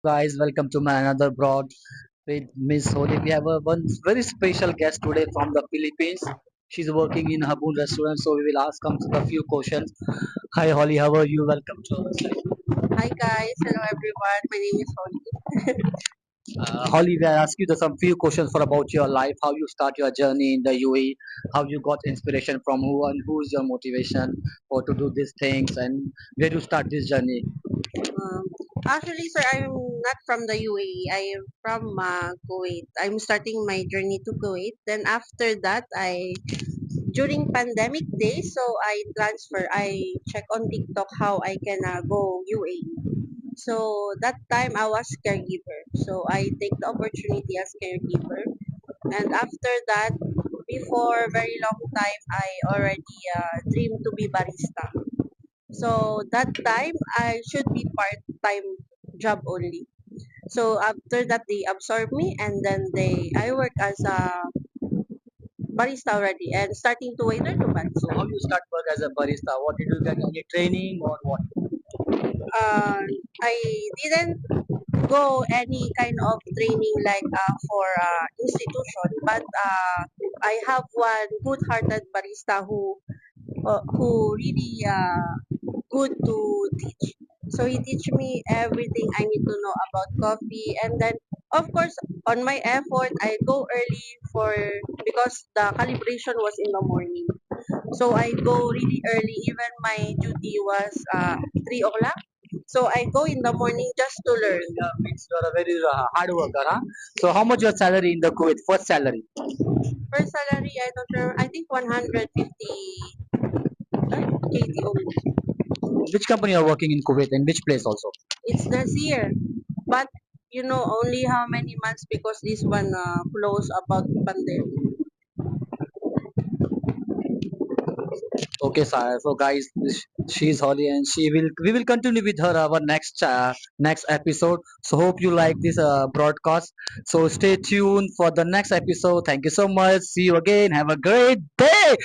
guys, welcome to my another broad with Miss Holly. We have one very special guest today from the Philippines. She's working in Habun restaurant, so we will ask her a few questions. Hi Holly, how are you? Welcome to our site. Hi guys, hello everyone. My name is Holly. Holly, we ask you some few questions for about your life, how you start your journey in the UAE, how you got inspiration from who and who is your motivation for to do these things, and where you start this journey. Um, Actually, sir, I'm not from the UAE. I am from Kuwait. I'm starting my journey to Kuwait. Then after that, during pandemic days, so I transfer. I check on TikTok how I can go UAE. So that time I was caregiver. So I take the opportunity as caregiver. And after that, before very long time, I already dream to be barista. So that time I should be part-time job only. So after that they absorb me and then they I work as a barista already and starting to waiter to So barista. how you start work as a barista? What did you get any training or what? Uh, I didn't go any kind of training like for institution, but I have one good-hearted barista who really good to teach. So he teach me everything I need to know about coffee, and then of course on my effort I go early for because the calibration was in the morning. So I go really early. Even my duty was 3 o'clock. So I go in the morning just to learn. Means you are a very hard worker, huh? So how much your salary in the Kuwait? First salary. First salary I don't remember. I think 150 KT only. Which company you are working in Kuwait and which place also? It's this year. But you know only how many months because this one close about pandemic. Okay, sir. So guys, she's Holly and we will continue with her our next episode. So hope you like this broadcast. So stay tuned for the next episode. Thank you so much. See you again. Have a great day.